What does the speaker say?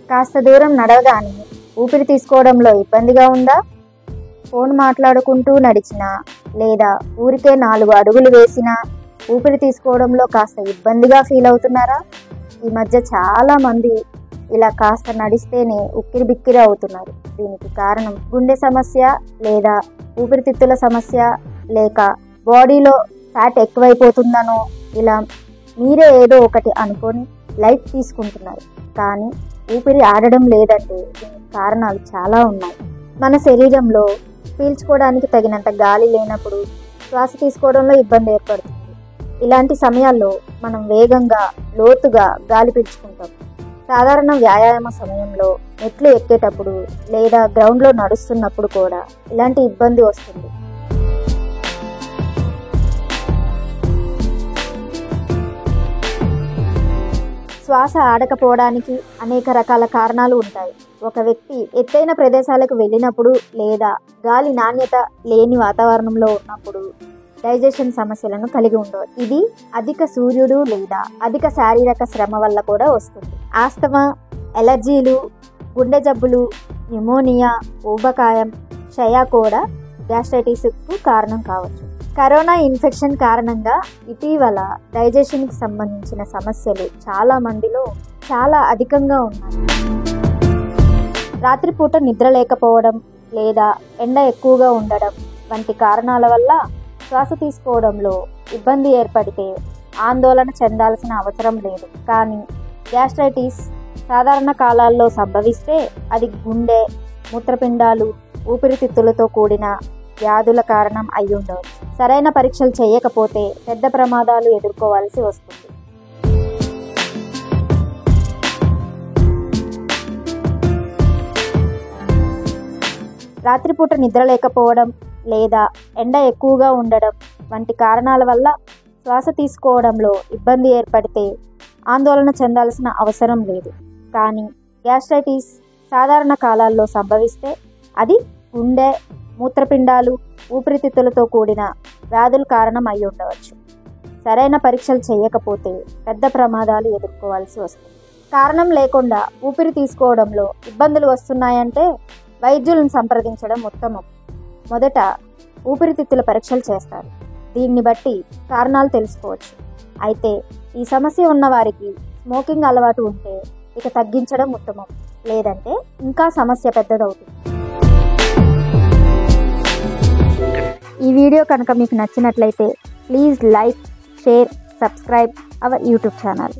కాస్త దూరం నడవగానే ఊపిరి తీసుకోవడంలో ఇబ్బందిగా ఉందా? ఫోన్ మాట్లాడుకుంటూ నడిచినా లేదా ఊరికే 4 అడుగులు వేసినా ఊపిరి తీసుకోవడంలో కాస్త ఇబ్బందిగా ఫీల్ అవుతున్నారా? ఈ మధ్య చాలా మంది ఇలా కాస్త నడిస్తేనే ఉక్కిరి బిక్కిరి అవుతున్నారు. దీనికి కారణం గుండె సమస్య లేదా ఊపిరితిత్తుల సమస్య, లేక బాడీలో ఫ్యాట్ ఎక్కువైపోతుందనో ఇలా మీరే ఏదో ఒకటి అనుకొని లైఫ్ తీసుకుంటున్నారు. కానీ ఊపిరి ఆడడం లేదంటే దీనికి కారణాలు చాలా ఉన్నాయి. మన శరీరంలో పీల్చుకోవడానికి తగినంత గాలి లేనప్పుడు శ్వాస తీసుకోవడంలో ఇబ్బంది ఏర్పడుతుంది. ఇలాంటి సమయాల్లో మనం వేగంగా లోతుగా గాలి పీల్చుకుంటాం. సాధారణ వ్యాయామ సమయంలో మెట్లు ఎక్కేటప్పుడు లేదా గ్రౌండ్లో నడుస్తున్నప్పుడు కూడా ఇలాంటి ఇబ్బంది వస్తుంది. శ్వాస ఆడకపోవడానికి అనేక రకాల కారణాలు ఉంటాయి. ఒక వ్యక్తి ఎత్తైన ప్రదేశాలకు వెళ్ళినప్పుడు లేదా గాలి నాణ్యత లేని వాతావరణంలో ఉన్నప్పుడు డైజెషన్ సమస్యలను కలిగి ఉండవచ్చు. ఇది అధిక సూర్యుడు లేదా అధిక శారీరక శ్రమ వల్ల కూడా వస్తుంది. ఆస్తమా, ఎలర్జీలు, గుండె జబ్బులు, న్యూమోనియా, ఊబకాయం, క్షయ కూడా గ్యాస్ట్రైటిస్కు కారణం కావచ్చు. కరోనా ఇన్ఫెక్షన్ కారణంగా ఇటీవల డైజెషన్కి సంబంధించిన సమస్యలు చాలా మందిలో చాలా అధికంగా ఉన్నాయి. రాత్రిపూట నిద్ర లేకపోవడం లేదా ఎండ ఎక్కువగా ఉండడం వంటి కారణాల వల్ల శ్వాస తీసుకోవడంలో ఇబ్బంది ఏర్పడితే ఆందోళన చెందాల్సిన అవసరం లేదు. కానీ గ్యాస్ట్రైటిస్ సాధారణ కాలాల్లో సంభవిస్తే అది గుండె, మూత్రపిండాలు, ఊపిరితిత్తులతో కూడిన వ్యాధుల కారణం అయి ఉండవచ్చు. సరైన పరీక్షలు చేయకపోతే పెద్ద ప్రమాదాలు ఎదుర్కోవాల్సి వస్తుంది. రాత్రిపూట నిద్ర లేకపోవడం లేదా ఎండ ఎక్కువగా ఉండడం వంటి కారణాల వల్ల శ్వాస తీసుకోవడంలో ఇబ్బంది ఏర్పడితే ఆందోళన చెందాల్సిన అవసరం లేదు. కానీ గ్యాస్ట్రైటిస్ సాధారణ కాలాల్లో సంభవిస్తే అది గుండె, మూత్రపిండాలు, ఊపిరితిత్తులతో కూడిన వ్యాధుల కారణం అయి ఉండవచ్చు. సరైన పరీక్షలు చేయకపోతే పెద్ద ప్రమాదాలు ఎదుర్కోవాల్సి వస్తుంది. కారణం లేకుండా ఊపిరి తీసుకోవడంలో ఇబ్బందులు వస్తున్నాయంటే వైద్యులను సంప్రదించడం ఉత్తమం. మొదట ఊపిరితిత్తుల పరీక్షలు చేస్తారు. దీన్ని బట్టి కారణాలు తెలుసుకోవచ్చు. అయితే ఈ సమస్య ఉన్న వారికి స్మోకింగ్ అలవాటు ఉంటే ఇక తగ్గించడం ఉత్తమం. లేదంటే ఇంకా సమస్య పెద్దదవుతుంది. ఈ వీడియో కనుక మీకు నచ్చినట్లయితే please like, share, subscribe our YouTube channel.